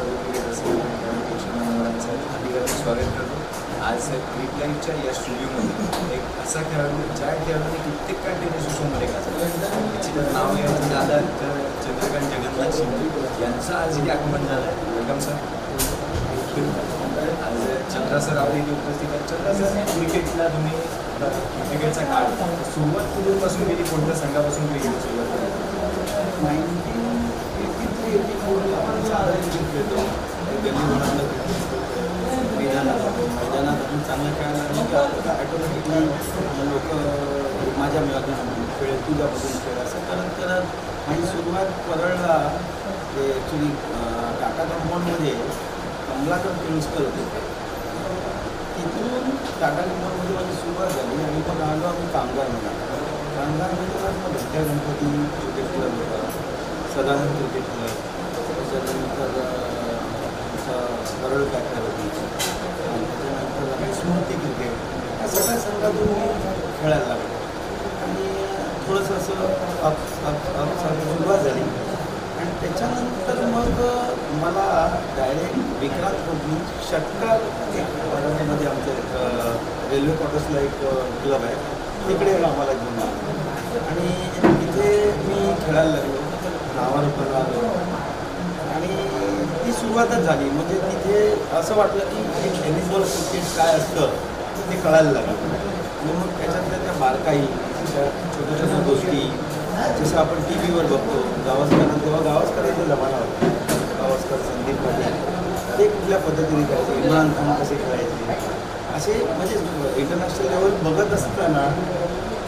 सर्व क्रिकेट अधिकाऱ्यांचं स्वागत करतो. आज क्रिक लाईव्हच्या या स्टुडिओमध्ये एक असा खेळाडू ज्या खेळाडूने कित्येक काळ टेनिस विश्वमध्ये गाजवलं, त्याचे नाव घ्यायचं झालं तर चंद्रकांत जगन्नाथ शिंदे यांचं आज इथे आगमन झालं आहे. Welcome sir. आज चंद्रा सर आपल्या इथे उपस्थित आहेत. चंद्रा सर, क्रिकेटला तुम्ही क्रिकेटचा काळ सुरुवात कुठूनपासून केली, कोणत्या संघापासून क्रिकेट सुरुवात केली? 1983-84 खेळतो. गल्ली मैदानात आपण चांगलं खेळायला लागलं की ॲटोमॅटिकली लोक माझ्या खेळ तुझ्यापासून खेळ असं करत करत माझी सुरुवात परळला ॲक्च्युली टाटा कंपाऊंडमध्ये कमलाकर पेंसकर होते. तिथून टाटा कंपाऊंडमध्ये माझी सुरुवात झाली आणि मग आलो आम्ही कामगारमध्ये मग घंट्या गणपती क्रिकेट क्लब होता, सदानंद क्रिकेट क्लब, त्याच्यानंतर परळ पॅकर होती, त्याच्यानंतर स्मृती क्रिकेट, या सगळ्या संघातून मी खेळायला लागलो आणि थोडंसं असं सुरुवात झाली. आणि त्याच्यानंतर मग मला डायरेक्ट विक्रांत कोहली षटकार एक वडामध्ये आमच्या रेल्वे क्वार्टर्सला एक क्लब आहे, तिकडे आम्हाला घेऊन आलो आणि तिथे मी खेळायला लागलो, नावावर पण आलो आणि ती सुरुवातच झाली. म्हणजे तिथे असं वाटलं की एक टेनिस बॉल क्रिकेट काय असतं ते कळायला लागलं आणि मग त्याच्यातल्या त्या बारकाई, त्या छोट्या छोट्या गोष्टी जसं आपण टी व्हीवर बघतो. गावस्करांना तेव्हा गावस्करांचा जमाना होता, गावस्कर, संदीप पाटील, ते कुठल्या पद्धतीने खेळायचे, इम्रान खान कसे खेळायचे, असे म्हणजे इंटरनॅशनल लेवल बघत असताना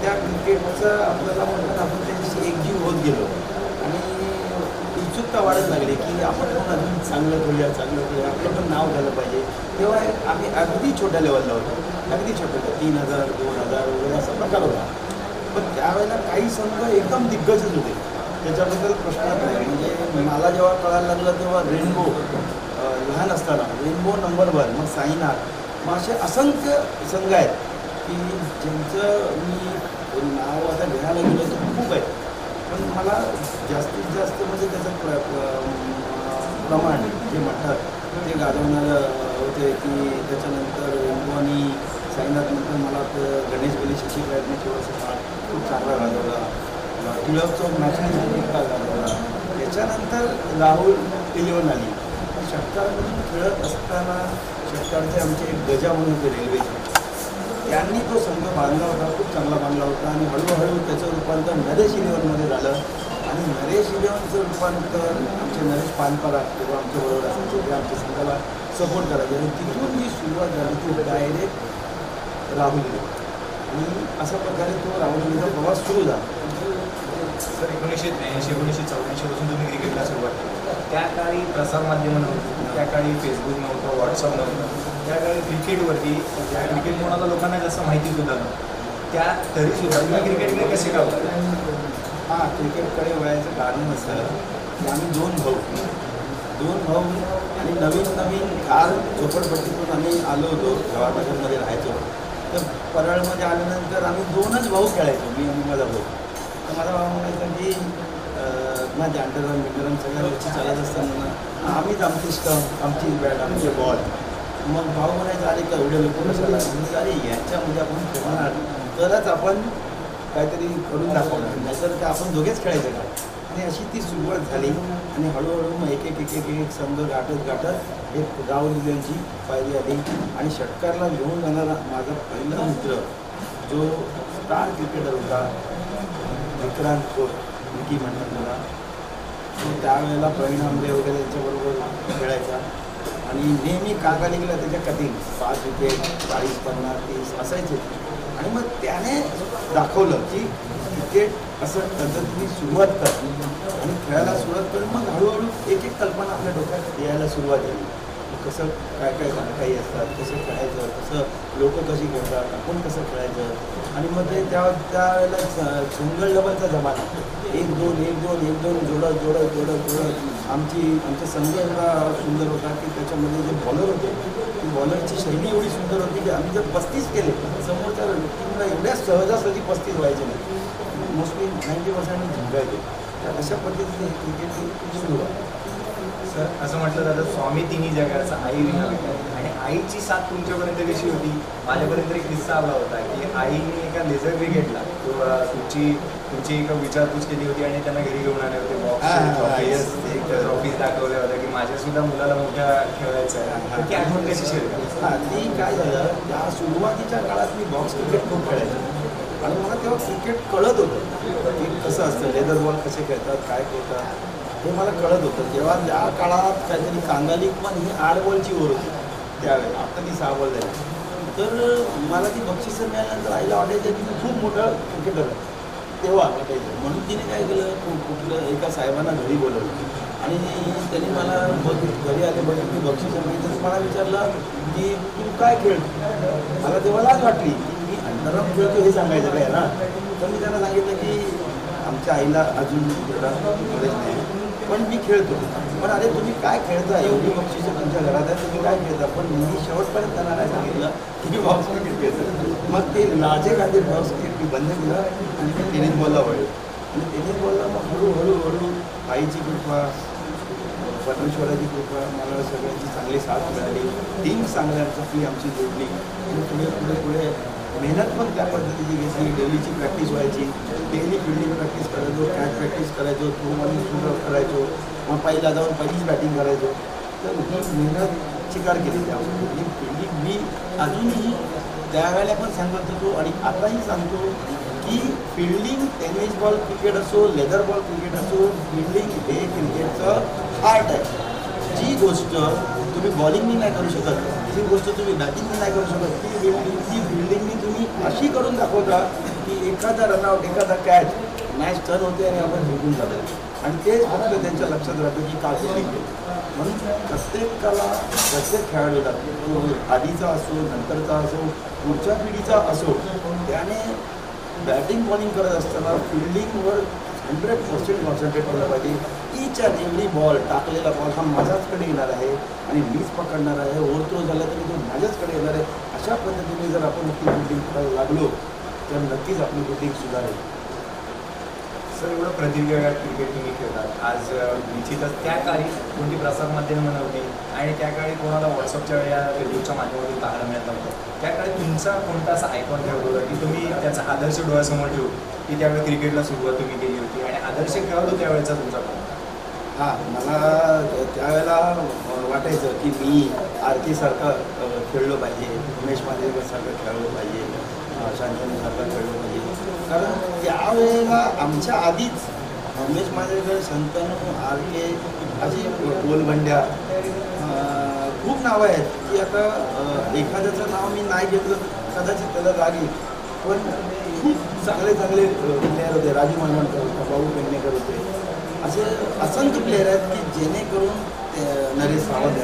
त्या क्रिकेटचं आपल्याला म्हणतात आपण त्याच्याशी एकजीव होत गेलो आणि उत्सुकता वाढत लागली की आपण पण अजून चांगलं खेळूया, आपलं पण नाव झालं पाहिजे. तेव्हा आम्ही अगदी छोट्या लेवलला होतो, अगदी छोट्या 3000, 2000 वगैरे असा प्रकार होता. पण त्यावेळेला काही संघ एकदम दिग्गजच होते, त्याच्याबद्दल प्रश्नच नाही. म्हणजे मला जेव्हा कळायला लागलं तेव्हा रेनबो लहान असताना रेनबो नंबर 1, मग साईनाथ, मग असे असंख्य संघ आहेत की ज्यांचं मी नाव आता घ्यायला गेलं तर खूप आहे. पण मला जास्तीत जास्त म्हणजे त्याचं प्रमाण जे म्हणतात ते गाजवणारं होते की त्याच्यानंतर रेनबो आणि साईनाथनंतर मला गणेश बेली, शशी प्रयत्न थोडंसं खूप चांगला गाजवला, टिळकचा मॅचने गाजवला. त्याच्यानंतर राहुल टेलिव्हन आली. षटकारमधून खेळत असताना षटकारचे आमचे एक गजा म्हणून होते रेल्वेचे, त्यांनी तो संघ बांधला होता, खूप चांगला बांधला होता आणि हळूहळू त्याचं रूपांतर नरेश इलेव्हनमध्ये झालं आणि नरेश इलेव्हनचं रूपांतर आमचे नरेश पानपरा किंवा आमच्याबरोबर असायचे, ते आमच्या संघाला सपोर्ट करायचे आणि तिथून जी सुरुवात झाली ती डायरेक्ट राहुल आणि अशा प्रकारे तो राहुलचा प्रवास सुरू झाला. सर, 1983-1984 पासून तुम्ही क्रिकेटला सुरुवात केली. त्या काळी प्रसारमाध्यमं नव्हती, त्या काळी फेसबुक नव्हतं, व्हॉट्सअप नव्हतं, त्या काळी क्रिकेटवरती ज्या क्रिकेट कोणाला लोकांना जास्त माहितीसुद्धा नव्हतं, त्या तरीसुद्धा तुम्ही क्रिकेटकडे कसे का होता? हां, क्रिकेटकडे वळायचं कारण असं की आम्ही दोन भाऊ आणि नवीन कार झोपडपट्टीतून आम्ही आलो होतो, जवाहरनगरमध्ये राहायचो. तर परळमध्ये आल्यानंतर आम्ही 2च भाऊ खेळायचो, मी आणि माझा भाऊ. तर माझा भाऊ म्हणायचा की माझ्या अंडरग्राऊंड सगळ्या गोष्टी चालत असताना आम्हीच आमची स्टंप, आमची बॅट, आमचे बॉल. मग भाऊ म्हणायचं अरे का एवढे लोक कशाला, म्हणजे अरे याच्यामध्ये आपण खेळणार तरच आपण काहीतरी करून दाखवणार, नाहीतर का आपण दोघेच खेळायचं का. आणि अशी ती सुरुवात झाली आणि हळूहळू मग एक संघ गाठत एक राहुलची पायरी आली आणि षटकारला घेऊन जाणारा माझा पहिला मित्र जो स्टार क्रिकेटर होता विक्रांत कोहली म्हणतात मला, तो त्यावेळेला परिणामले वगैरे त्यांच्याबरोबर खेळायचा आणि नेहमी कागालीला त्याच्या कठीण 5 विकेट 40, 50, 30 असायचे. आणि मग त्याने दाखवलं की क्रिकेट असं पद्धतीने सुरुवात कर आणि खेळायला सुरुवात करून मग हळूहळू एक कल्पना आपल्या डोक्यात यायला सुरुवात झाली. कसं काय काही असतात, कसं खेळायचं, कसं लोक कशी खेळतात, आपण कसं खेळायचं. आणि मग ते त्यावेळेला सिंगल डबलचा जमाना, 1-2 जोडत आमचा संघ एवढा सुंदर होता की त्याच्यामध्ये जे बॉलर होते ती बॉलरची शैली एवढी सुंदर होती की आम्ही जर 35 केले समोरच्या टीमला एवढ्या सहजासहजी 35 व्हायचे नाही, मोस्टली 90% जिंकायचे. अशा पद्धतीने क्रिकेट सुरू आहे. सर असं म्हटलं जातं स्वामी तिन्ही जगाचा आई विना वेगळा. आणि आईची साथ तुमच्यापर्यंत कशी होती? माझ्यापर्यंत एक किस्सा आला होता की आईने एका लेझर ब्रिगेडला तुमची एक विचारपूस केली होती आणि त्यांना घरी घेऊन आले होते बॉक्स ट्रॉफीज दाखवल्या होत्या की माझ्यासुद्धा मुलाला मोठ्या खेळायचं आहे. तर ती आठवण कशी शेअर करता? हां, ती काय झालं, त्या सुरुवातीच्या काळात मी बॉक्स क्रिकेट खूप खेळायचो आणि मला तेव्हा क्रिकेट कळत होतं की कसं असतं, लेदर बॉल कसे खेळतात, काय खेळतात हे मला कळत होतं. तेव्हा त्या काळात काहीतरी कांगाली पण ही 8 बॉलची ओव्हर होती त्यावेळेला. आता ती 6 बॉल झाली. तर मला ती बक्षिसं मिळाल्यानंतर आईला वाटायचं की मी खूप मोठा क्रिकेटर आहे तेव्हा वाटायचं. म्हणून तिने काय केलं, कुठलं एका साहेबांना घरी बोलवलं आणि त्यांनी मला घरी आले बघ मी बक्षिसं मिळतं. मला विचारलं की तू काय खेळ? मला तेव्हा लाज वाटली की मी अंतराम खेळतो हे सांगायचं काय ना. तर मी त्यांना सांगितलं की आमच्या आईला अजून एवढा नॉलेज नाही पण मी खेळतो. पण अरे तुम्ही काय खेळता, एवढी बक्षिसं तुमच्या घरात आहे, तुम्ही काय खेळता? पण मी शेवटपर्यंत त्यांना नाही सांगितलं की मी बॉक्स क्रिकेट खेळतो. मग ते लाजे खाते बॉक्स क्रिकेट बंद केलं आणि मी टेनिस बॉलला वळलो. आणि टेनिस बॉलला मग हळूहळू आईची कृपा, परमेश्वराची कृपा, मला सगळ्यांची चांगली साथ मिळाली. टीम चांगल्यापैकी आमची जोडली आणि पुढे मेहनत पण त्या पद्धतीची घेतली. डेलीची प्रॅक्टिस व्हायची, डेली फिल्डिंग प्रॅक्टिस करायचो, कॅच प्रॅक्टिस करायचो, थ्रो आणि शूटर करायचो, मग पहिला जाऊन पहिलीच बॅटिंग करायचो. तर ही मेहनत शिकार केली त्यामध्ये. फिल्डिंग मी अजूनही त्यावेळेला पण सांगत होतो आणि आताही सांगतो की फिल्डिंग टेनिस बॉल क्रिकेट असो, लेदर बॉल क्रिकेट असो, फिल्डिंग हे क्रिकेटचं आर्ट आहे. जी गोष्ट तुम्ही बॉलिंगनी नाही करू शकत, जी गोष्ट तुम्ही बॅटिंगनी नाही करू शकत, ती फिल्डिंगनी तुम्ही अशी करून दाखवता की एखादा रनआउट, एखादा कॅच मॅच टर्न होते आणि आपण जिंकून जातो. आणि तेच फक्त त्यांच्या लक्षात राहतं की का फिल्डिंग केली. म्हणून प्रत्येकाला, प्रत्येक खेळाडूला तो आधीचा असो, नंतरचा असो, पुढच्या पिढीचा असो, त्याने बॅटिंग बॉलिंग करत असताना फिल्डिंगवर 100% कॉन्सन्ट्रेट केलं पाहिजे. ईच अँड एव्हरी बॉल, टाकलेला बॉल हा माझ्याचकडे येणार आहे आणि मीच पकडणार आहे. ओव्हरथ्रो झाला तरी तो माझ्याचकडे येणार आहे. अशा पद्धतीने जर आपण आपली फिल्डिंग करायला लागलो तर नक्कीच आपली फिल्डिंग सुधारेल. सर एवढं प्रदीर्घकाळ क्रिकेट तुम्ही खेळतात. आज निश्चितच त्या काळी कोणती प्रसारमाध्यमं नव्हती आणि त्या काळी कोणाला व्हॉट्सअपच्या या फेसबुकच्या माध्यमातून पाहायला मिळत नव्हतं. त्या काळी तुमचा कोणता असा आयकॉन ठेवत होता की तुम्ही त्याचा आदर्श डोळ्यासमोर ठेवू की त्यावेळी क्रिकेटला सुरुवात तुम्ही केली होती आणि आदर्श खेळाडू त्यावेळेचा तुमचा कोणता? हां, मला त्यावेळेला वाटायचं की मी आरतीसारखा खेळलो पाहिजे, उमेश मांजरेकरसारखं खेळलो पाहिजे, शांतनुसारखं खेळलो पाहिजे. कारण त्यावेळेला आमच्या आधीच उमेश मांजरेकर, शंतनू, आर के अशी गोलबंड्या खूप नावं आहेत की आता एखाद्याचं नाव मी नाही घेतलं कदाचित त्याला जाग येईल. पण खूप चांगले चांगले प्लेयर होते. राजू मालवणकर, भाऊ पेडणेकर होते. असे असंख्य प्लेयर आहेत की जेणेकरून नरेश सावंत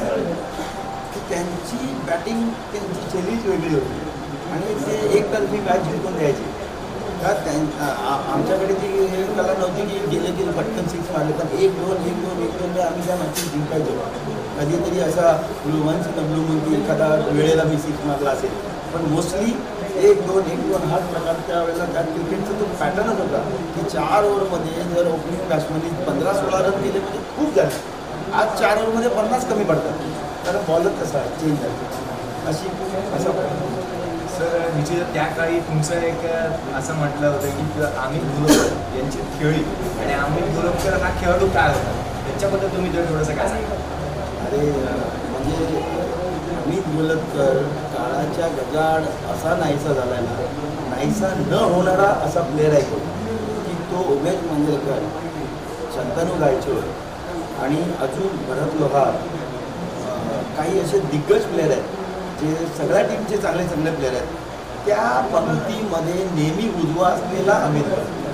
की त्यांची बॅटिंग, त्यांची शैलीच वेगळी होती आणि ते एकतर्फी मॅच जिंकून द्यायची. का आमच्याकडे ती कला नव्हती की गेले की पटकन 6 मारले, पण 1-2 आम्ही त्या मॅचेस जिंकायचो. कधीतरी असा once in a blue moon की एखादा वेळेला मी 6 मारला असेल, पण मोस्टली 1-2 हाच प्रकार त्यावेळेला त्या क्रिकेटचा तो पॅटर्नच होता की 4 ओव्हरमध्ये जर ओपनिंग बॅट्समॅननी 15-16 रन केले म्हणजे खूप झाले. आज 4 ओव्हरमध्ये 50 कमी पडतात कारण बॉलच तसा चेंज झाला अशी असा. सर निश्चित त्या काळी तुमचं एक असं म्हटलं होतं की अमित गुलबकर यांची खेळी आणि अमित गुलबकर हा खेळाडू काय होता त्याच्याबद्दल तुम्ही जर थोडंसं काय सांगा? अरे म्हणजे अमित गुलबकर काळाच्या गजाड असा नाहीसा झाला ना, नाहीसा न होणारा असा प्लेअर आहे की तो उमेश मांजरेकर, शंतनू गायचोर आणि अजून भरत लोहार, काही असे दिग्गज प्लेअर आहेत जे सगळ्या टीमचे चांगले चांगले प्लेअर आहेत. त्या पंक्तीमध्ये नेहमी उजवा असलेला अमित गुलबकर.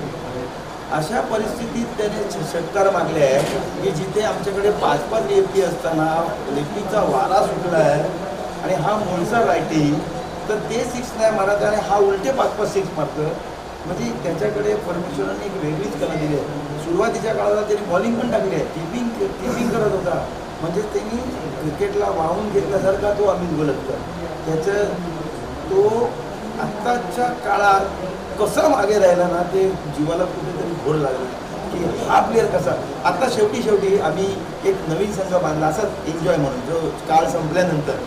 अशा परिस्थितीत त्याने षटकार मागले आहे की जिथे आमच्याकडे 5-5 लेफ्टी असताना लेफ्टीचा वारा सुटला आहे आणि हा मूळचा रायटी, तर ते 6 नाही मारत आणि हा उलटे 5-5 6 मारतं. म्हणजे त्याच्याकडे परमेश्वराने एक वेगळीच कला दिली आहे. सुरुवातीच्या काळाला त्यांनी बॉलिंग पण टाकली आहे, कीपिंग करत होता. म्हणजे त्यांनी क्रिकेटला वाहून घेतल्यासारखा तो अमित गुलबकर. त्याचं तो आत्ताच्या काळात कसं मागे राहिला ना, ते जीवाला कुठेतरी घोर लागलं की की हा प्लेअर कसा. आता शेवटी आम्ही एक नवीन संघ बांधला असाच एन्जॉय म्हणून जो काळ संपल्यानंतर.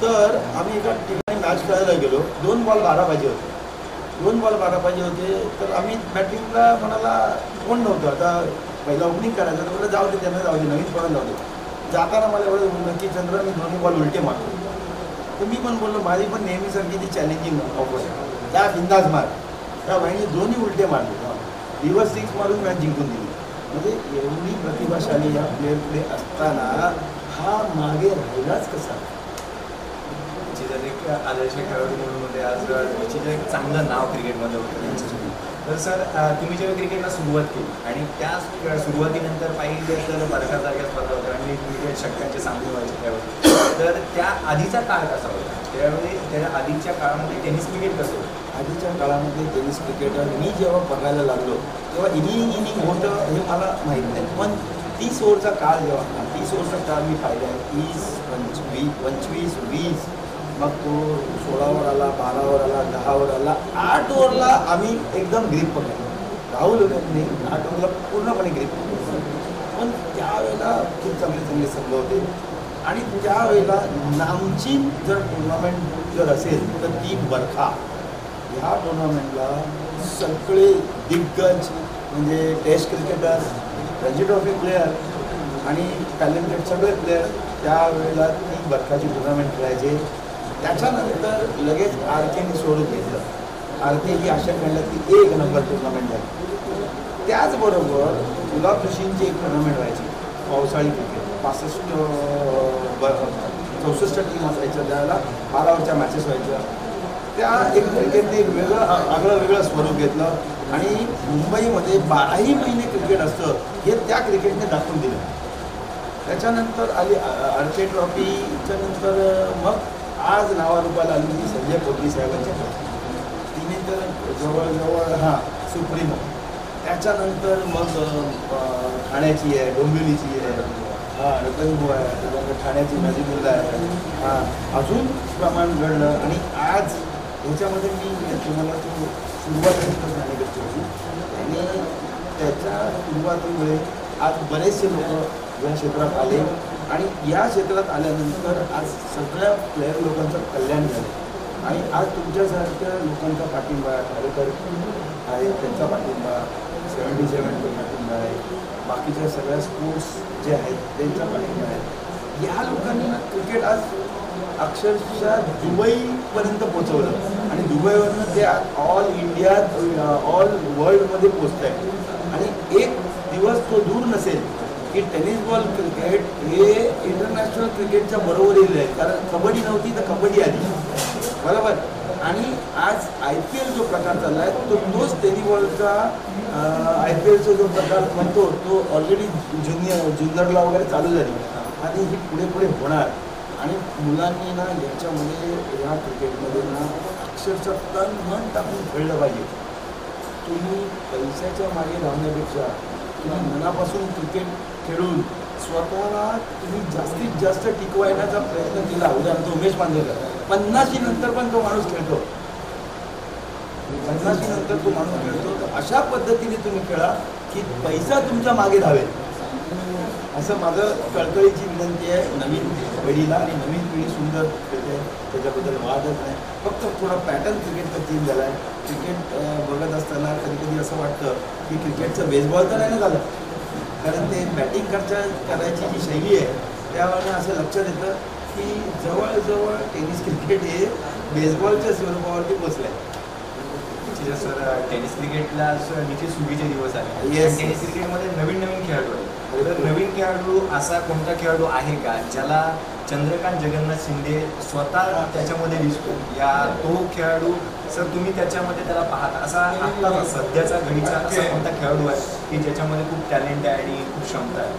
तर आम्ही एका ठिकाणी मॅच खेळायला गेलो. 2 बॉल 12 पाहिजे होते. 2 बॉल 12 पाहिजे होते. तर आम्ही बॅटिंगला म्हणाला कोण नव्हतं. आता पहिला ओपनिंग करायचं तर मला जाऊ दे, त्यांना जाऊ दे, नवीन पोरांना जाऊ दे. जाताना मला एवढं म्हणलं की चंद्र मी 2 बॉल उलटे मारतो. तर मी पण बोललो माझी पण नेहमीसारखी ती चॅलेंजिंग ऑफर आहे, त्या बिंदास मार. त्या बहिणी दोन्ही उलटे मारले. रिव्हर्स 6 मारून मॅच जिंकून दिली. म्हणजे एवढी प्रतिभाशाली या प्लेअरकडे असताना हा मागे राहिलाच कसा. जर एक आदर्श खेळाडू म्हणून होते आज तिचं एक चांगलं नाव क्रिकेटमध्ये होतं. तर सर तुम्ही जेव्हा क्रिकेटला सुरुवात केली आणि त्या सुरुवातीनंतर पाहिजे तर बरखासारख्या स्पर्धा होत्या आणि क्रिकेट षटकांचे सामने व्हायचे त्यावेळी. तर त्या आधीचा काळ कसा होता त्यावेळी, त्या आधीच्या काळामध्ये टेनिस क्रिकेट कसं होतं? आधीच्या काळामध्ये टेनिस क्रिकेटर मी जेव्हा बघायला लागलो तेव्हा इनिंग होतं हे मला माहीत नाही. पण 30 ओव्हरचा काळ जेव्हा 30 ओव्हरचा काळ मी पाहिला आहे. 30, 25, 20, मग तो 16 ओव्हर आला, 12 ओव्हर आला, 10 ओव्हर आला, 8 ओव्हरला आम्ही एकदम ग्रीप पकडलो. राहुल नाही 8 ओव्हरला पूर्णपणे ग्रीप पकडलो. पण त्यावेळेला खूप चांगले संघ होते. आणि त्यावेळेला नामचीन जर टुर्नामेंट जर असेल तर ती बरखा. ह्या टुर्नामेंटला सगळे दिग्गज म्हणजे test cricketer, Ranji trophy player आणि टॅलेंटेड सगळे प्लेयर त्यावेळेला ती बरखाची टुर्नामेंट खेळायचे. त्याच्यानंतर लगेच आरकेने स्वरूप घेतलं. आरके ही अशा खेळल्यात की 1 नंबर टुर्नामेंट झाली. त्याचबरोबर गुलाब ऋषींची एक टुर्नामेंट व्हायची पावसाळी क्रिकेट. 64 टीम असायच्या. त्यावेळेला 12 ओव्हरच्या मॅचेस व्हायच्या. त्या एक क्रिकेटने एक वेगळं स्वरूप घेतलं आणि मुंबईमध्ये 12ही महिने क्रिकेट असतं हे त्या क्रिकेटने दाखवून दिलं. त्याच्यानंतर आली आरके ट्रॉफीच्या नंतर मग आज नावारूपाला आली ती संजय कोहली साहेबांच्या तिने तर जवळजवळ सुप्रीमो. त्याच्यानंतर मग ठाण्याची आहे, डोंबिवलीची आहे, रतनभू आहे, त्याच्यानंतर ठाण्याची नजीमुल्ला आहे. अजून प्रमाण घडलं. आणि आज ह्याच्यामध्ये मी तुम्हाला तो सुरुवातीपासून सांगितली होती आणि त्याच्या सुरुवातीमुळे आज बरेचसे लोक या क्षेत्रात आले आणि या क्षेत्रात आल्यानंतर आज सगळ्या प्लेयर लोकांचं कल्याण झालं. आणि आज तुमच्यासारख्या लोकांचा पाठिंबा खरेतर आहे, त्यांचा पाठिंबा 77 पाठिंबा आहे, बाकीच्या सगळ्या स्पोर्ट्स जे आहेत त्यांचा पाठिंबा आहे. या लोकांनी क्रिकेट आज अक्षरशः दुबईपर्यंत पोचवलं आणि दुबईवरनं ते ऑल इंडियात ऑल वर्ल्डमध्ये पोचत आहे. आणि एक दिवस तो दूर नसेल की टेनिस बॉल क्रिकेट हे इंटरनॅशनल क्रिकेटच्या बरोबरीला आहे. कारण कबड्डी नव्हती तर कबड्डी आली, बरोबर. आणि आज IPL जो प्रकार चालला आहे तोच टेनिस बॉलचा IPLचा जो प्रकार म्हणतो तो ऑलरेडी ज्युनियरला वगैरे चालू झाली आणि ही पुढे होणार. आणि मुलांनी ना याच्यामध्ये या क्रिकेटमध्ये ना अक्षरशः तन मन टाकून खेळलं पाहिजे. तुम्ही पैशाच्या मागे धावण्यापेक्षा तुम्ही मनापासून क्रिकेट खेळून स्वतःला तुम्ही जास्तीत जास्त टिकवायचा प्रयत्न केला. उदाहरण उमेश पांढरेकर 50 नंतर पण तो माणूस खेळतो. 50 नंतर तो माणूस खेळतो. तर अशा पद्धतीने तुम्ही खेळा की पैसा तुमच्या मागे धावेल. असं माझं कळकळीची विनंती आहे नवीन पिढीला. आणि नवीन पिढी सुंदर खेळते त्याच्याबद्दल वादच नाही. फक्त थोडा पॅटर्न क्रिकेटचा चेंज झाला आहे. क्रिकेट बघत असताना कधी असं वाटतं की क्रिकेटचं बेसबॉल तर नाही ना झालं, कारण ते बॅटिंग करायची जी शैली आहे त्यावेळेला असं लक्षात येतं की जवळजवळ टेनिस क्रिकेट हे बेसबॉलच्या स्वरूपावरती पोचलं आहे. सर टेनिस क्रिकेटला निश्चित सुगीचे दिवस आहे. येस. टेनिस क्रिकेटमध्ये नवीन खेळाडू आहेत. तर नवीन खेळाडू असा कोणता खेळाडू आहे का ज्याला चंद्रकांत जगन्नाथ शिंदे स्वतः त्याच्यामध्ये दिसतो? या तो खेळाडू सर तुम्ही त्याच्यामध्ये त्याला पाहता असा आत्ता सध्याचा घडीचा असा कोणता खेळाडू आहे की ज्याच्यामध्ये खूप टॅलेंट आहे आणि खूप क्षमता आहे?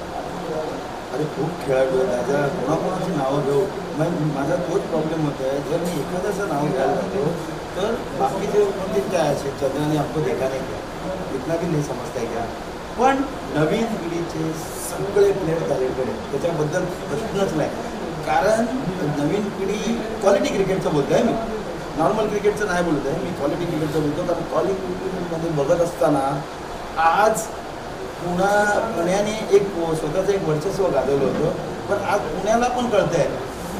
अरे खूप खेळाडू आहे. त्याच्या कोणाकोणाची नावं घेऊ मग माझा तोच प्रॉब्लेम होत आहे. जर मी एखाद्याचं नाव घ्यायला जातो तर बाकीचे कोणते काय असे चंद्राने आपको देखा नाही क्या, इतना भी नाही समजता है क्या. पण नवीन पिढीचे सगळे प्लेयर टॅलेंटेड आहेत, त्याच्याबद्दल प्रश्नच नाही. कारण नवीन पिढी क्वालिटी क्रिकेटचं बोलतो आहे मी, नॉर्मल क्रिकेटचं नाही बोलत आहे मी, क्वालिटी क्रिकेटचं बोलतो. कारण क्वालिटी क्रिकेटमध्ये बघत असताना आज पुण्याने एक स्वतःचं एक वर्चस्व गाजवलं होतं. पण आज पुण्याला पण कळतं आहे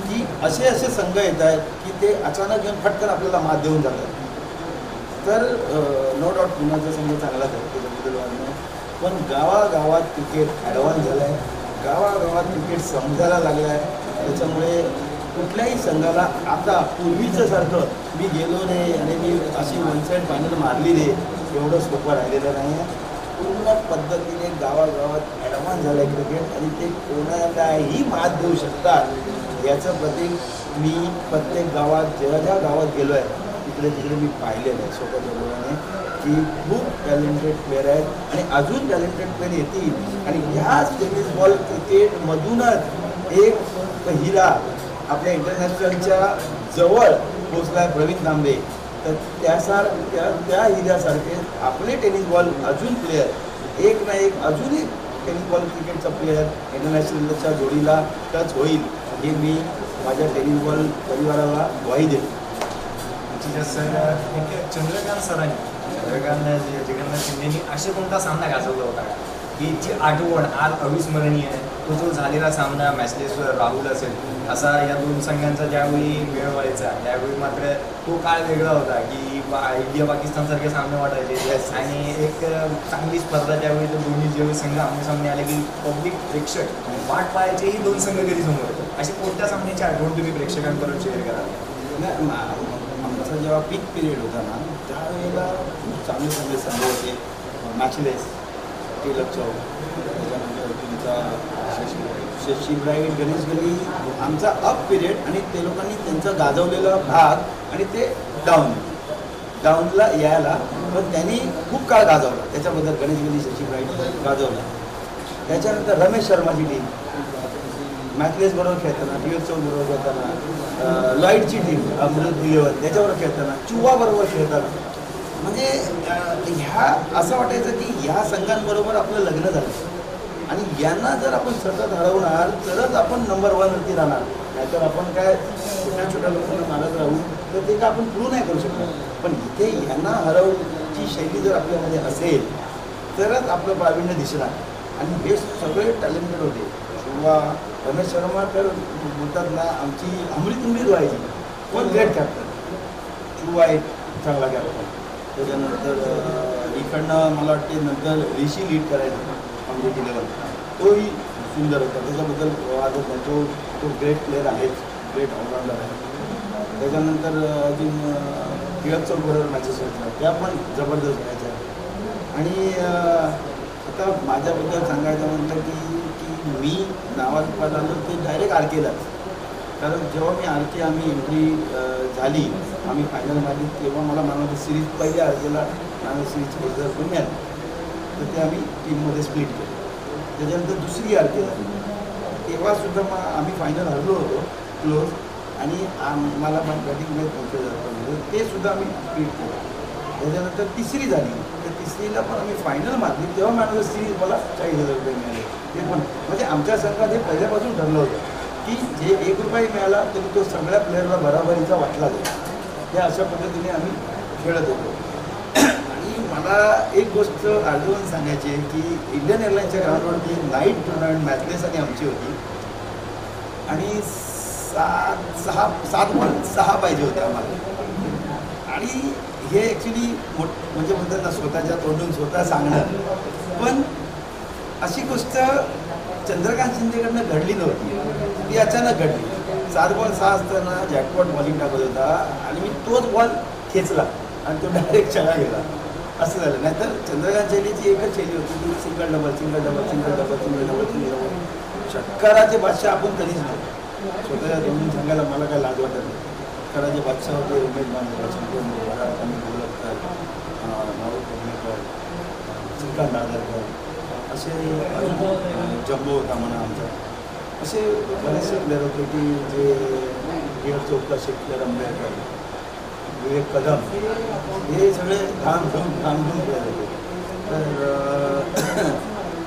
की असे असे संघ येत आहेत की ते अचानक येऊन फटकन आपल्याला मात देऊन जातात. तर नो डाऊट पुण्याचा संघ चांगलाच आहे, त्याच्याबद्दल वाढणं. पण गावागावात क्रिकेट ॲडव्हान्स झालं आहे, गावागावात क्रिकेट समजायला लागलं आहे. त्याच्यामुळे कुठल्याही संघाला आता पूर्वीचं सारखं मी गेलो रे आणि मी अशी वन साईड फायनल मारली रे एवढं सोपं राहिलेलं नाही आहे. पूर्ण पद्धतीने गावागावात ॲडव्हान्स झालं आहे क्रिकेट आणि ते कोणालाही मात देऊ शकतात याचं प्रतीक मी प्रत्येक गावात ज्या गावात गेलो आहे तिकडे मी पाहिलेलं आहे स्वतःच्या डोळ्याने की खूप टॅलेंटेड प्लेअर आहेत आणि अजून टॅलेंटेड प्लेअर येतील. आणि ह्याच टेनिस बॉल क्रिकेटमधूनच एक हिरा आपल्या इंटरनॅशनलच्या जवळ पोचला आहे प्रवीण तांबे. तर त्या हिऱ्यासारखे आपले टेनिस बॉल अजून प्लेअर एक ना एक अजून एक टेनिस बॉल क्रिकेटचा प्लेअर इंटरनॅशनलच्या जोडीला टच होईल हे मी माझ्या टेनिस बॉल परिवाराला ग्वाही देतो. सर एक चंद्रकांत सरांनी जगन्नाथ शिंदेनी असे कोणता सामना गाजवला होता की जी आठवण आज अविस्मरणीय आहे. तो जो झालेला सामना मॅचलेस राहुल असेल असा या दोन संघांचा ज्यावेळी मेळ व्हायचा त्यावेळी मात्र तो काळ वेगळा होता की इंडिया पाकिस्तानसारखे सामने वाटायचे आणि एक चांगली स्पर्धा त्यावेळी तर दोन्ही जेव्हा संघ आमने आले की पब्लिक प्रेक्षक वाट पाहायचेही दोन संघ कधी समोर. अशी कोणत्या सामन्याची आठवण तुम्ही प्रेक्षकांकडून शेअर कराल? आमचा जेव्हा पीक पिरियड होता ना त्यावेळेला खूप चांगले संघ होते. मॅचलेस, टिळक चौक, त्याच्यानंतर तुमचा शशी ब्राईड, गणेश गली, आमचा अप पिरियड आणि ते लोकांनी त्यांचा गाजवलेला भाग आणि ते डाऊनला यायला पण त्यांनी खूप काळ गाजवला. त्याच्याबद्दल गणेश गली, शशी ब्राईड गाजवला. त्याच्यानंतर रमेश शर्माची टीम मॅथलेस बरोबर खेळताना, टिळक चौक बरोबर खेळताना, लॉईडची टीम अमृत 11 त्याच्याबरोबर खेळताना, चुवा बरोबर खेळताना म्हणजे ह्या असं वाटायचं की ह्या संघांबरोबर आपलं लग्न झालं आणि यांना जर आपण सतत हरवणार तरच आपण नंबर 1 वरती राहणार. नाहीतर आपण काय छोट्या लोकांना मारत राहू तर ते काय आपण प्रूव्ह नाही करू शकणार. पण इथे यांना हरवण्याची शैली जर आपल्यामध्ये असेल तरच आपलं प्रावीण्य दिसणार. आणि हे सगळे टॅलेंटेड होते. किंवा रमेश शर्मा तर बोलतात ना आमची अमृत व्हायची. पण ग्रेट कॅप्टन, चुवा एक चांगला कॅप्टन. त्याच्यानंतर इकडनं मला वाटते नंतर ऋषी लीड करायचा अमृत 11 तोही सुंदर होता. त्याच्याबद्दल वादच नाही. तो ग्रेट प्लेअर आहेच, ग्रेट ऑलराऊंडर आहे. त्याच्यानंतर अजून टिळक चौक बरोबर मॅचेस होत्या त्या पण जबरदस्त व्हायच्या. आणि आता माझ्याबद्दल सांगायचं म्हटलं की मी नावात आलो ते डायरेक्ट आरकेलाच. कारण जेव्हा मी आरके आम्ही एंट्री झाली आम्ही फायनल मारली तेव्हा मला म्हणावं सिरीज पहिल्या आरकेला नाणं सिरीजची जर कमी आली तर ते आम्ही टीममध्ये स्प्लिट केलं. त्याच्यानंतर दुसरी आरके झाली तेव्हासुद्धा मग आम्ही फायनल हरलो होतो क्लोज आणि मला बॅटिंग मॅच पोहोचलं जातं ते सुद्धा आम्ही स्प्लिट केलं. त्याच्यानंतर तिसरी झाली तर तिसरीला पण आम्ही फायनल मारली तेव्हा मॅन ऑफ द सिरीज मला 40,000 रुपये मिळाले. ते पण म्हणजे आमच्या संघात हे पहिल्यापासून ठरलं होतं की जे 1 रुपया मिळाला तरी तो सगळ्या प्लेअरला बराबरीचा वाटला जाईल. हे अशा पद्धतीने आम्ही खेळत होतो. आणि मला एक गोष्ट आढळून सांगायची आहे की इंडियन एअरलाईन्सच्या ग्राउंडवरती नाईट टुर्नामेंट मॅचलेस आणि आमची होती आणि 7.6 पाहिजे होते आम्हाला. आणि हे ॲक्च्युली म्हणजे म्हणतात ना स्वतःच्या तोंडून स्वतः सांगणं. पण अशी गोष्ट चंद्रकांत शिंदेकडनं घडली नव्हती, ती अचानक घडली. 7.6 असताना जॅकपॉट बॉलिंग टाकत होता आणि मी तोच बॉल खेचला आणि तो डायरेक्ट चळा गेला. असं झालं. नाहीतर चंद्रकांत शैलीची एकच शैली होती की single double single double single double single double single double. षटकाराचे बादशाह आपण कधीच नव्हतो. स्वतःच्या तोंडून सांगायला मला काय लाज वाटत नाही. षटकाराचे बादशाह होते उमेश बांधव, चंद्रकांत गोलकर, भाऊ कोकणेकर, श्रीकांत नागरकर, असे जम्बो होता म्हणा आमचा. असे बरेचसे प्लेअर होते की जे टिळक चौकचा शेखर आंबेडकर, विवेक कदम हे सगळे धामधूम प्लेअर होते. तर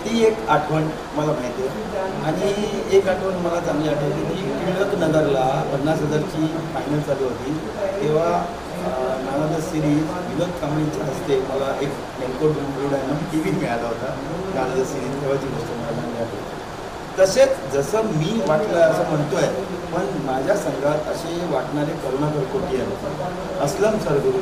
ती एक आठवण मला माहिती आहे. आणि एक आठवण मला चांगली आठवते की टिळक नगरला 50,000ची फायनल चालू होती तेव्हा मॅन ऑफ द सिरीज विनोद कांबळीच्या हस्ते मला एक नेमकोट आहे टी व्ही मिळाला होता. मॅन ऑफ द सिरीज तेव्हाची गोष्ट मला मिळाली. तसेच जसं मी वाटलं असं म्हणतोय, पण माझ्या संघात असे वाटणारे करुणाकर कोटी आहेत, असलम सरगुरू,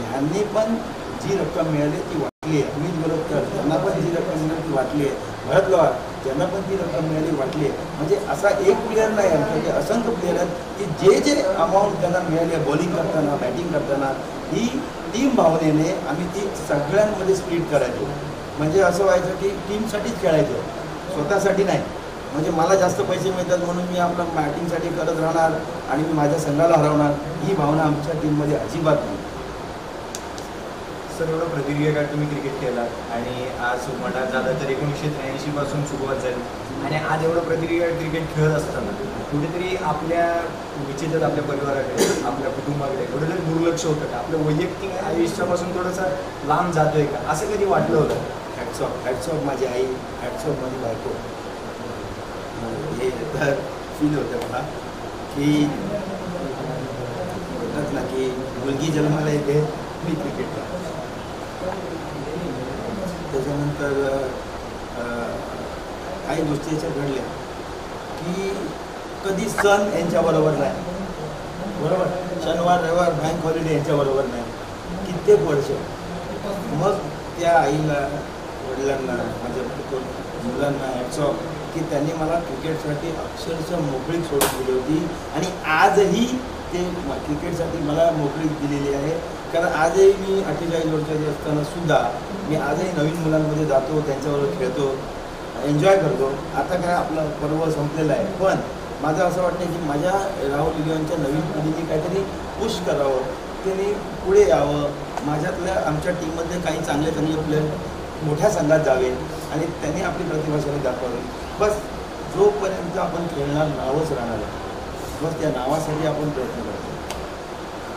ह्यांनी पण जी रक्कम मिळाली ती वाटली आहे. अमित गोरखकर त्यांना पण जी रक्कम मिळाली ती वाटली आहे. भरत गवार ज्यांना पण ती रक्कम मिळाली वाटली आहे. म्हणजे असा एक प्लेअर नाही, आमच्याकडे असंख्य प्लेअर आहेत की जे अमाऊंट त्यांना मिळाली आहे बॉलिंग करताना, बॅटिंग करताना, ही टीम भावनेने आम्ही ती सगळ्यांमध्ये स्प्लिट करायचो. म्हणजे असं व्हायचं की टीमसाठीच खेळायचो, स्वतःसाठी नाही. म्हणजे मला जास्त पैसे मिळतात म्हणून मी आपलं बॅटिंगसाठी करत राहणार आणि मी माझ्या संघाला हरवणार, ही भावना आमच्या टीममध्ये अजिबात नाही. सर, एवढं प्रदीर्घ काळ तुम्ही क्रिकेट खेळला आणि आज म्हणा झालं तर 1983 पासून सुरुवात झाली आणि आज एवढं प्रदीर्घ काळ क्रिकेट खेळत असताना कुठेतरी आपल्या विचित्रात आपल्या परिवाराकडे, आपल्या कुटुंबाकडे कुठेतरी दुर्लक्ष होतं का? आपल्या वैयक्तिक आयुष्यापासून थोडंसं लांब जातोय का, असं कधी वाटलं होतं? हॅट्स ऑफ माझी आई, हॅट्स ऑफ माझी बायको. हे तर फील होतं मला की म्हणतात ना की मुलगी जन्माला येते मी क्रिकेटला. त्याच्यानंतर काही गोष्टी याच्या घडल्या की कधी सण यांच्याबरोबर नाही, बरोबर, शनिवार रविवार बँक हॉलिडे यांच्याबरोबर नाही, कित्येक वर्ष. मग त्या आईला, वडिलांना, माझ्या मुलांना हॅट्स ऑफ की त्यांनी मला क्रिकेटसाठी अक्षरशः मोकळीक सोडून दिली होती आणि आजही ते क्रिकेटसाठी मला मोकळीक दिलेली आहे. कारण आजही मी 48 वर्षाचे असताना सुद्धा मी आजही नवीन मुलांमध्ये जातो, त्यांच्याबरोबर खेळतो, एन्जॉय करतो. आता काय आपलं पर्व संपलेलं आहे, पण माझं असं वाटतं की माझ्या राहुल इलिव्हनच्या नवीन पिढीने काहीतरी पुश करावं, त्यांनी पुढे यावं, माझ्यातल्या आमच्या टीममध्ये काही चांगले प्लेयर मोठ्या संघात जावे आणि त्यांनी आपली प्रतिभाशाली दाखवावी. बस जोपर्यंत आपण खेळणार नावच राहणार आहे, बस त्या नावासाठी आपण प्रयत्न करतो.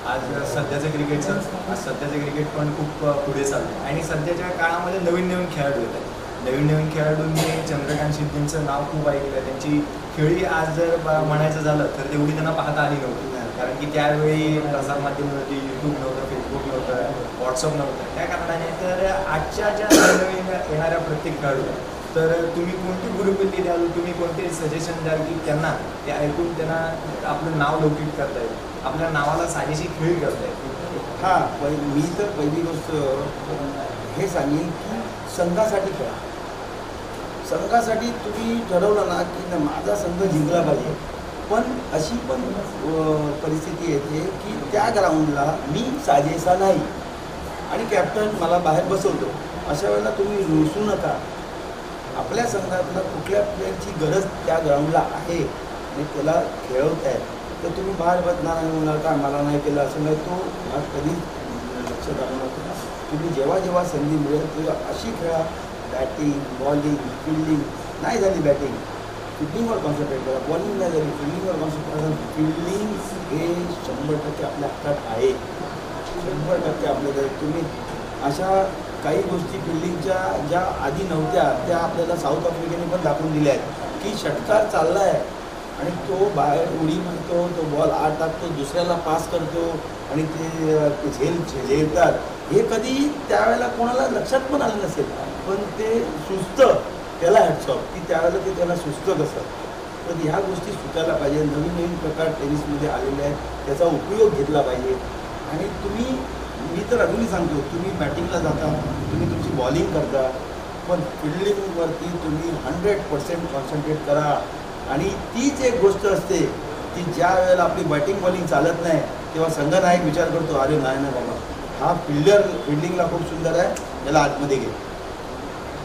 आज सध्याचं क्रिकेट पण खूप पुढे चाललं आणि सध्याच्या काळामध्ये नवीन खेळाडू येतात. नवीन खेळाडूंनी चंद्रकांत शिंदेचं नाव खूप ऐकलं. त्यांची खेळी आज जर म्हणायचं झालं तर तेवढी त्यांना पाहता आली नव्हती, कारण की त्यावेळी प्रसारमाध्यम नव्हती, यूट्यूब नव्हतं, फेसबुक नव्हतं, व्हॉट्सअप नव्हतं. त्या कारणाने तर आजच्या ज्या नवीन येणाऱ्या प्रत्येक खेळाडू तर तुम्ही कोणती गुरुकिल्ली द्याल, तुम्ही कोणते सजेशन द्याल की त्यांना ते ऐकून त्यांना आपलं नाव लौकिक करता येईल, आपल्या नावाला साजेशी खेळ करता येईल? हां, मी तर पहिली गोष्ट हे सांगेन की संघासाठी खेळा. संघासाठी तुम्ही ठरवलं ना की माझा संघ जिंकला पाहिजे, पण अशी पण परिस्थिती येते की त्या ग्राउंडला मी साजेसा नाही आणि कॅप्टन मला बाहेर बसवतो. अशा वेळेला तुम्ही रुसू नका. आपल्या संघातला कुठल्या प्लेअरची गरज त्या ग्राउंडला आहे आणि त्याला खेळवत आहे तर तुम्ही बाहेर बसणार आणि म्हणाल का मला नाही केलं असं नाही, तो कधीच लक्षात आणू नका. तुम्ही जेव्हा संधी मिळेल तेव्हा अशी खेळा, बॅटिंग, बॉलिंग, फिल्डिंग. नाही झाली बॅटिंग, फिल्डिंगवर कॉन्सन्ट्रेट करा. बॉलिंग नाही झाली, फिल्डिंगवर कॉन्सन्ट्रेट करा. फिल्डिंग हे 100% आपल्या हातात आहे, 100% आपल्याकडे. तुम्ही अशा काही गोष्टी फिल्डिंगच्या ज्या आधी नव्हत्या त्या आपल्याला साऊथ आफ्रिकेने पण दाखवून दिल्या आहेत की षटकार चालला आहे आणि तो बाहेर उडी मारतो, तो बॉल आत टाकतो, दुसऱ्याला पास करतो आणि ते झेलतात. हे कधी त्यावेळेला कोणाला लक्षात पण आलं नसेल, पण ते सुचतं, त्याला हॅट्स ऑफ की त्यावेळेला ते त्याला सुचतं कसं. तर ह्या गोष्टी सुचायला पाहिजे. नवीन प्रकार टेनिसमध्ये आलेले आहेत, त्याचा उपयोग घेतला पाहिजे. आणि मी तर अजूनही सांगतो, तुम्ही बॅटिंगला जाता, तुम्ही तुमची बॉलिंग करता, पण फिल्डिंगवरती तुम्ही 100% कॉन्सन्ट्रेट करा. आणि तीच एक गोष्ट असते की ज्या वेळेला आपली बॅटिंग बॉलिंग चालत नाही तेव्हा संघनायक विचार करतो, अरे नाही बाबा, हा फिल्डिंगला खूप सुंदर आहे, याला आतमध्ये घे.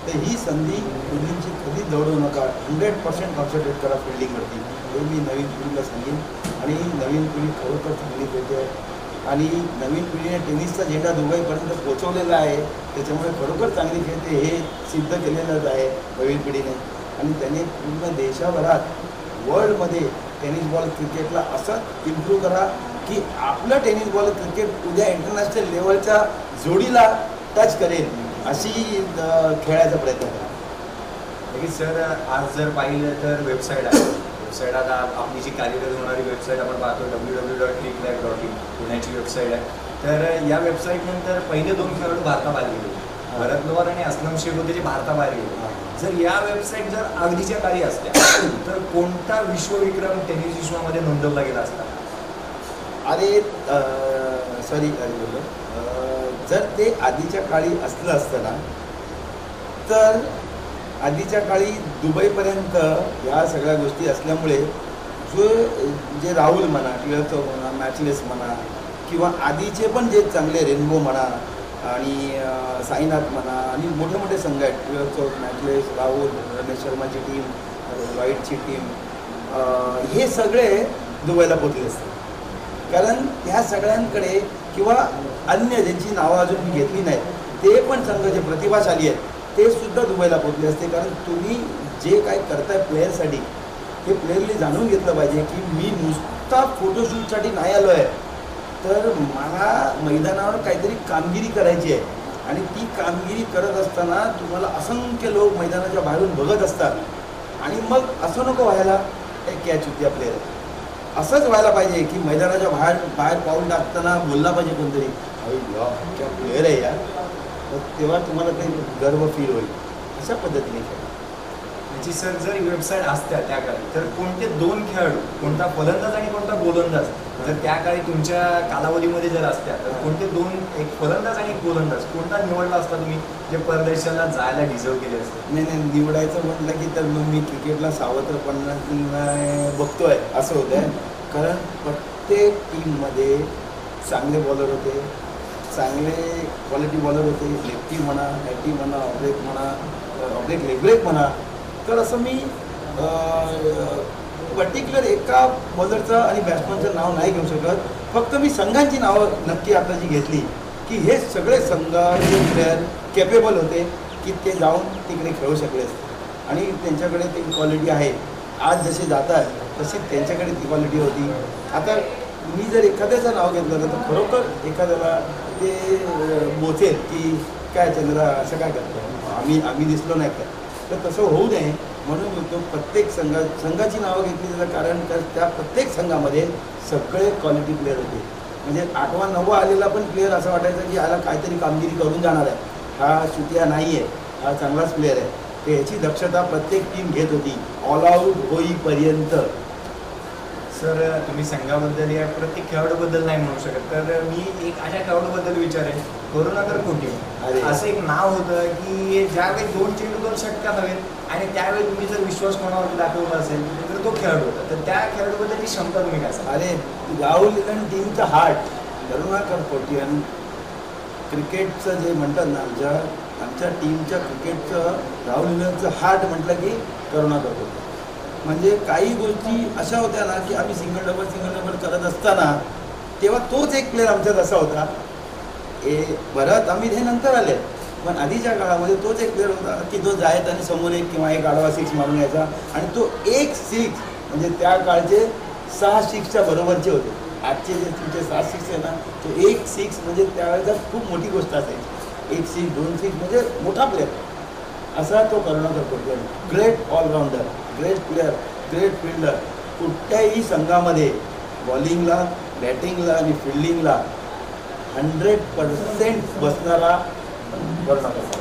तर ही संधी फिल्डिंगची कधी दौडवू नका. 100% कॉन्सन्ट्रेट करा फिल्डिंगवरती, हे मी नवीन पिढीला सांगेन. आणि नवीन पिढी खरोखर चांगली खेळते आणि नवीन पिढीने टेनिसचा झेंडा दुबईपर्यंत पोचवलेला आहे, त्याच्यामुळे खरोखर चांगली खेळते हे सिद्ध केलेलंच आहे नवीन पिढीने. आणि त्याने पूर्ण देशाभरात, वर्ल्डमध्ये टेनिस बॉल क्रिकेटला असं इम्प्रूव्ह करा की आपलं टेनिस बॉल क्रिकेट उद्या इंटरनॅशनल लेवलच्या जोडीला टच करेल, अशी खेळायचा प्रयत्न करा. सर, आज जर पाहिलं तर वेबसाईट आहे, वेबसाईट आता आपली जी कार्यरत होणारी वेबसाईट आपण पाहतो www.clicklive.in पुण्याची वेबसाईट आहे. तर या वेबसाईटनंतर पहिले 2 खेळाडू भारताबाहेर गेले, भरत लोहार आणि असलम शेख होते जे भारताबाहेर गेले. जर या वेबसाईट जर अगदीच्या काळी असत्या तर कोणता विश्वविक्रम टेनिस विश्वामध्ये नोंदवला गेला असता? अरे सॉरी बोललो, जर ते आधीच्या काळी असलं असतं ना, तर आधीच्या काळी दुबईपर्यंत ह्या सगळ्या गोष्टी असल्यामुळे जे राहुल म्हणा, टिळक म्हणा, मॅचलेस म्हणा, किंवा आधीचे पण जे चांगले रेनबो म्हणा आणि साईनाथ म्हणा आणि मोठे मोठे संघ आहेत, टिळक चौक, मॅचलेस, राहुल, रमेश शर्माची टीम, लॉईडची टीम, हे सगळे दुबईला पोचले असतात. कारण ह्या सगळ्यांकडे किंवा अन्य ज्यांची नावं अजून मी घेतली नाहीत ते पण संघ जे प्रतिभाशाली आहेत ते सुद्धा दुबईला पोचले असते. कारण तुम्ही जे काय करताय प्लेयरसाठी ते प्लेयरने जाणून घेतलं पाहिजे की मी नुसता फोटोशूटसाठी नाही आलो आहे, तर मला मैदानावर काहीतरी कामगिरी करायची आहे. आणि ती कामगिरी करत असताना तुम्हाला असंख्य लोक मैदानाच्या बाहेरून बघत असतात आणि मग असं नको व्हायला एक कॅच होती या प्लेयर. असंच व्हायला पाहिजे की मैदानाच्या बाहेर पाऊल टाकताना बोलला पाहिजे कोणतरी, अरे क्या प्लेयर आहे यार, तेव्हा तुम्हाला काही गर्व फील होईल. अशा पद्धतीने खेळा. याची सर जर वेबसाईट असत्या त्या काळी तर कोणते 2 खेळाडू, कोणता फलंदाज आणि कोणता गोलंदाज जर त्या काळी तुमच्या कालावधीमध्ये जर असत्या तर कोणते 2, एक फलंदाज आणि एक गोलंदाज कोणता निवडला असता तुम्ही जे परदेशाला जायला डिझर्व केले असते? नाही, निवडायचं म्हटलं की तर मग मी क्रिकेटला सावत्रपणे बघतोय असं होतं आहे. कारण प्रत्येक टीममध्ये चांगले बॉलर होते, चांगले क्वालिटी बॉलर होते, लेफ्टी म्हणा, ॲटी म्हणा, ऑब्रेक म्हणा, ऑब्रेक लेग ब्रेक म्हणा. तर असं मी पर्टिक्युलर एका बॉलरचं आणि बॅट्समनचं नाव नाही घेऊ शकत. फक्त मी संघांची नावं नक्की आता जी घेतली की हे सगळे संघाचे प्लेयर कॅपेबल होते की ते जाऊन तिकडे खेळू शकले असते आणि त्यांच्याकडे ती क्वालिटी आहे. आज जसे जातात तशी त्यांच्याकडे ती क्वालिटी होती. आता मी जर एखाद्याचं नाव घेतलं तर खरोखर एखाद्याला ते बोचेल की काय चंद्रा असं काय करतो, आम्ही दिसलो नाही का. तर तसं होऊ नये म्हणून बोलतो प्रत्येक संघाची नावं घेतली त्याचं कारण तर त्या प्रत्येक संघामध्ये सगळे क्वालिटी प्लेअर होते. म्हणजे 8वा 9वा आलेला पण प्लेअर असं वाटायचं की याला काहीतरी कामगिरी करून जाणार आहे, हा चुतिया नाही आहे, हा चांगलाच प्लेअर आहे. तर याची दक्षता प्रत्येक टीम घेत होती ऑल आऊट होईपर्यंत. सर तुम्ही संघाबद्दल या प्रत्येक खेळाडूबद्दल नाही म्हणू शकत, तर मी एक अशा खेळाडूबद्दल विचारेन, करुणाकर कोटी. असं एक नाव होतं की ज्यावेळी 2 चेंडू 2 षटकार हवेत आणि त्यावेळी तुम्ही जर विश्वास कोणावरती दाखवला असेल तर तो खेळाडू होता. तर त्या खेळाडूबद्दलची क्षमता तुम्ही काय सांगा? अरे राहुल आणि टीमचा हार्ट करुणाकर कोटी. आणि क्रिकेटचं जे म्हणतात ना, आमच्या टीमच्या क्रिकेटचं राहुल हार्ट म्हटलं की करुणाकर कोटी. म्हणजे काही गोष्टी अशा होत्या ना की आम्ही सिंगल डबल करत असताना तेव्हा तोच एक प्लेअर आमच्यात असा होता. भरत अमित हे नंतर आले, पण आधीच्या काळामध्ये तोच एक प्लेअर होता की जो जायत आणि समोर एक किंवा एक आडवा 6 मारून यायचा आणि तो एक 6 म्हणजे त्या काळचे 6 6च्या बरोबरचे होते. आजचे जे तुमचे 7 6 आहे ना, तो एक 6 म्हणजे त्यावेळेचा खूप मोठी गोष्ट असायची. 1 6 2 6 म्हणजे मोठा प्लेअर असा तो Karunakar Koti. Great allrounder, great player, great fielder. कुठल्याही संघामध्ये बॉलिंगला, बॅटिंगला आणि फिल्डिंगला 100% बसणारा करुणाकर.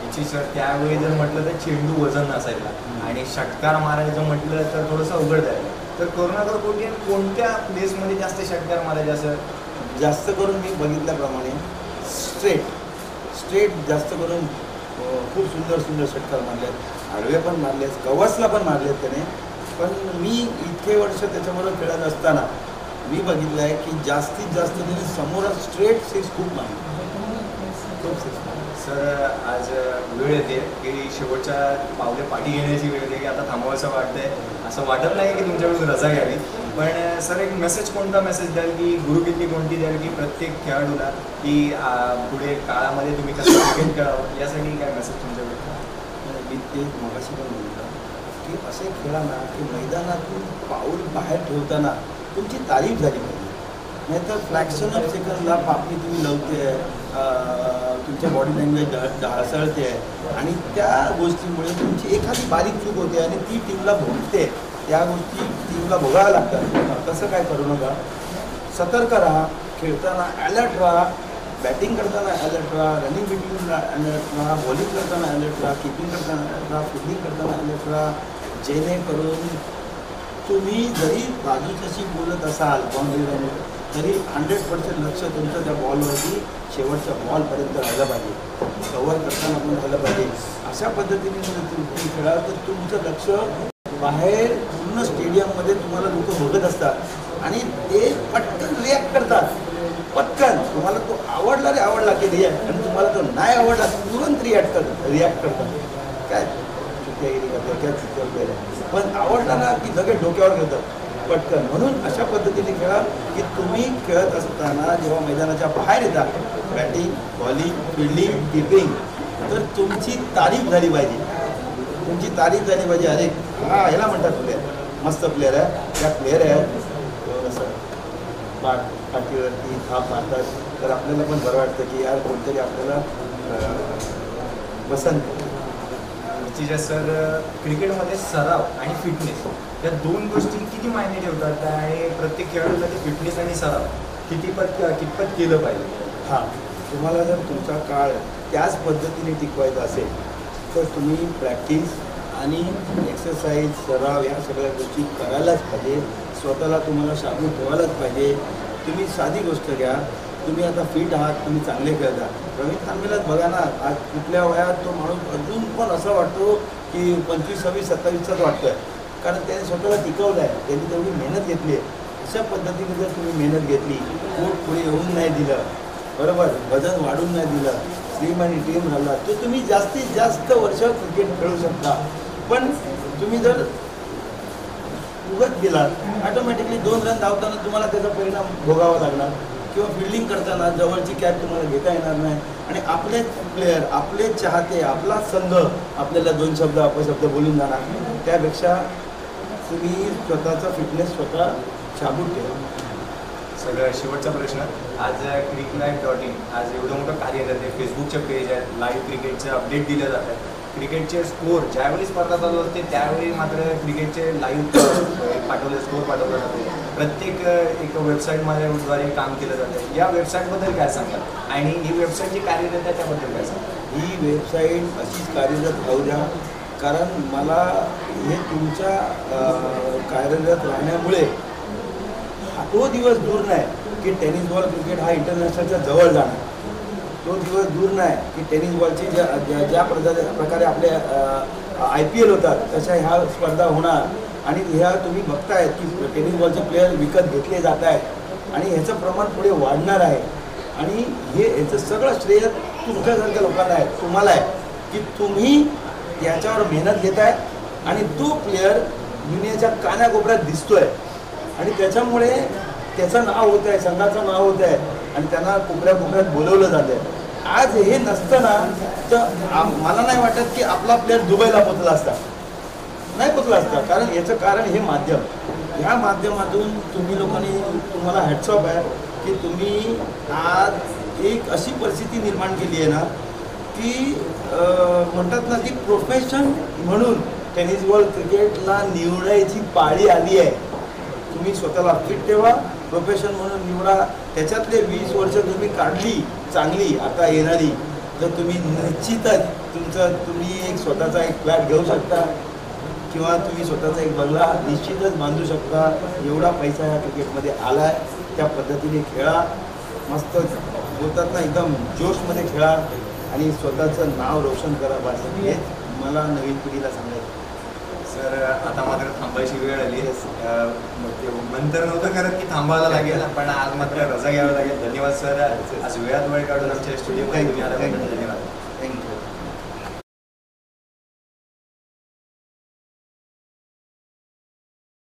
याची सर त्यावेळी जर म्हटलं तर चेंडू वजन नसायला आणि षटकार मारायचं म्हटलं तर थोडंसं अवघड जायला. तर करुणाकर कोटी कोणत्या प्लेसमध्ये जास्त षटकार मारायचे? असं जास्त करून मी बघितल्याप्रमाणे स्ट्रेट जास्त करून खूप सुंदर षटकार मारले आहेत, आडवे पण मारले आहेत, कवचला पण मारले आहेत त्याने. पण मी इतके वर्ष त्याच्याबरोबर खेळत असताना मी बघितलं आहे की जास्तीत जास्त त्याने समोर स्ट्रेट 6 खूप मारले, खूप 6. सर आज वेळ येते की शेवटच्या पावले पाठी घेण्याची वेळ येते की आता थांबवायचं वाटतंय. असं वाटत नाही की तुमच्याकडून रजा घ्यावी, पण सर एक मेसेज, कोणता मेसेज द्याल की गुरुकिल्ली कोणती द्याल की प्रत्येक खेळाडूला की पुढे काळामध्ये तुम्ही कसं क्रिकेट खेळावं यासाठी काय मेसेज तुमच्याकडे? मी ते मगाशी पण बोलतो की असे खेळा ना की मैदानातून पाऊल बाहेर ठेवताना तुमची तारीफ झाली पाहिजे. नाहीतर फ्रॅक्शन ऑफ सेकंडला पापणी तुम्ही लावते, तुमच्या बॉडी लँग्वेज ढासळते आणि त्या गोष्टीमुळे तुमची एखादी बारीक चूक होते आणि ती टीमला भोगते त्या गोष्टी टीमला भोगाव्या लागतात. तसं काय करू नका. सतर्क राहा, खेळताना ॲलर्ट राहा, बॅटिंग करताना ॲलर्ट राहा, रनिंग बिटवीनला ॲलर्ट राहा, बॉलिंग करताना ॲलर्ट राहा, किपिंग करताना ॲलर्ट राहा, फिल्डिंग करताना ॲलर्ट राहा. जेणेकरून तुम्ही जरी बाजूच्याशी बोलत असाल बाउंड्री तरी 100% लक्ष तुमचं त्या बॉलवरती शेवटच्या बॉलपर्यंत राहिलं पाहिजे. कव्हर करताना पण राहिलं पाहिजे. अशा पद्धतीने जर तुम्ही खेळाल तर तुमचं लक्ष बाहेर पूर्ण स्टेडियममध्ये तुम्हाला लोक बघत असतात आणि ते पटकन रिॲक्ट करतात. पटकन तुम्हाला तो आवडला रे आवडला की रिॲक्ट, आणि तुम्हाला तो नाही आवडला तुरंत रिॲक्ट करतात. काय चुक्यागिरी करतात, काय चुक्या वगैरे, पण आवडला ना की लगेच डोक्यावर घेतात पटकन. म्हणून अशा पद्धतीने खेळा की तुम्ही खेळत असताना जेव्हा मैदानाच्या बाहेर येतात, बॅटिंग, बॉलिंग, फिल्डिंग, किपिंग, तर तुमची तारीफ झाली पाहिजे. तुमची तारीफ झाली पाहिजे. अरे हा ह्याला म्हणतात प्लेअर, मस्त प्लेअर आहे, त्या प्लेअर आहे असं पाठीवरती थाप मारतात, तर आपल्याला पण बरं वाटतं की यार कोणतरी आपल्याला पसंत. ऋषिजा सर, क्रिकेटमध्ये सराव आणि फिटनेस या दोन गोष्टी किती मायने ठेवतात आणि प्रत्येक खेळाडूला ते फिटनेस आणि सराव कितपत केलं पाहिजे? हां, तुम्हाला जर तुमचा काळ त्याच पद्धतीने टिकवायचा असेल तर तुम्ही प्रॅक्टिस आणि एक्सरसाइज, सराव या सगळ्या गोष्टी करायलाच पाहिजे. स्वतःला तुम्हाला शाबूत ठेवायलाच पाहिजे. तुम्ही साधी गोष्ट घ्या, तुम्ही आता फिट आहात, तुम्ही चांगले खेळता. रवी तांबेलाच बघा ना, आज कुठल्या वयात तो माणूस अजून पण असा वाटतो की 25, 26, 27चाच वाटतो आहे, कारण त्याने स्वतःला टिकवलं आहे, त्यांनी तेवढी मेहनत घेतली आहे. अशा पद्धतीने जर तुम्ही मेहनत घेतली, पोट पुढे येऊन नाही दिलं, बरोबर, वजन वाढून नाही दिलं, स्लिम आणि टीम राहिला, तर तुम्ही जास्तीत जास्त वर्ष क्रिकेट खेळू शकता. पण तुम्ही जर उगत गेलात, ऑटोमॅटिकली 2 रन धावताना तुम्हाला त्याचा परिणाम भोगावा लागणार, किंवा फिल्डिंग करताना जवळची कॅच तुम्हाला घेता येणार नाही, आणि आपलेच प्लेयर, आपले चाहते, आपला संघ आपल्याला 2 शब्द अपशब्द बोलून जाणार. त्यापेक्षा तुम्ही स्वतःचा फिटनेस स्वतः शाबूत ठेवा. सगळं शेवटचा प्रश्न, आज cricklife.in आज एवढं मोठं कार्यरत आहे, फेसबुकचे पेज आहेत, लाईव्ह क्रिकेटचे अपडेट दिले जातात, क्रिकेटचे स्कोअर ज्यावेळी स्पर्धा चालू असते त्यावेळी मात्र क्रिकेटचे लाईव्ह स्कोअर पाठवले जाते. प्रत्येक एक वेबसाईटद्वारे काम केलं जातं. या वेबसाईटबद्दल काय सांगाल, आणि ही वेबसाईट जी कार्यरत आहे त्याबद्दल काय सांगाल? ही वेबसाईट अशीच कार्यरत राहू द्या, कारण मला हे तुमच्या कार्यरत राहण्यामुळे तो दिवस दूर नाही की टेनिस बॉल क्रिकेट हा इंटरनॅशनलच्या जवळ जाणार. तो दिवस दूर नाही की टेनिस बॉलची ज्या प्रकारे आपले IPL होतात तशा ह्या स्पर्धा होणार, आणि ह्या तुम्ही बघतायत की टेनिस बॉलचे प्लेयर विकत घेतले जात आहेत आणि ह्याचं प्रमाण पुढे वाढणार आहे. आणि ह्याचं सगळं श्रेय तुमच्यासारख्या लोकांना आहे, तुम्हाला आहे, की तुम्ही याच्यावर मेहनत घेताय आणि तो प्लेयर दुनियाच्या कानाकोपऱ्यात दिसतोय, आणि त्याच्यामुळे त्याचं नाव होत आहे, संघाचं नाव होत आहे, आणि त्यांना कोपऱ्यात बोलवलं जातं आहे. आज हे नसतं ना तर मला नाही वाटत की आपला प्लेअर दुबईला पोचला असता, नाही पोचला असता. कारण याचं कारण हे माध्यम, ह्या माध्यमातून तुम्ही लोकांनी, तुम्हाला हॅट्सऑफ आहे की तुम्ही आज एक अशी परिस्थिती निर्माण केली आहे ना की म्हणतात ना की प्रोफेशन म्हणून टेनिस बॉल क्रिकेटला निवडायची पाळी आली आहे. तुम्ही स्वतःला फिट ठेवा, प्रोफेशन म्हणून निवडा. त्याच्यातले 20 वर्ष तुम्ही काढली चांगली आता येणारी, तर तुम्ही निश्चितच तुम्ही एक स्वतःचा एक फ्लॅट घेऊ शकता, किंवा तुम्ही स्वतःचा एक बंगला निश्चितच बांधू शकता. एवढा पैसा ह्या क्रिकेटमध्ये आला आहे. त्या पद्धतीने खेळा, मस्त बोलतात ना एकदम जोशमध्ये खेळा आणि स्वतःचं नाव रोशन करा. बस हेच मला नवीन पिढीला सांगायचं. सर, आता मात्र थांबायची वेळ आली. नंतर नव्हतं करत की थांबायला लागेल, पण आज मात्र रजा घ्यावी लागेल. धन्यवाद सर, आज वेळात वेळ काढून आमच्या स्टुडिओमध्ये तुम्ही आल्याबद्दल धन्यवाद. थँक्यू.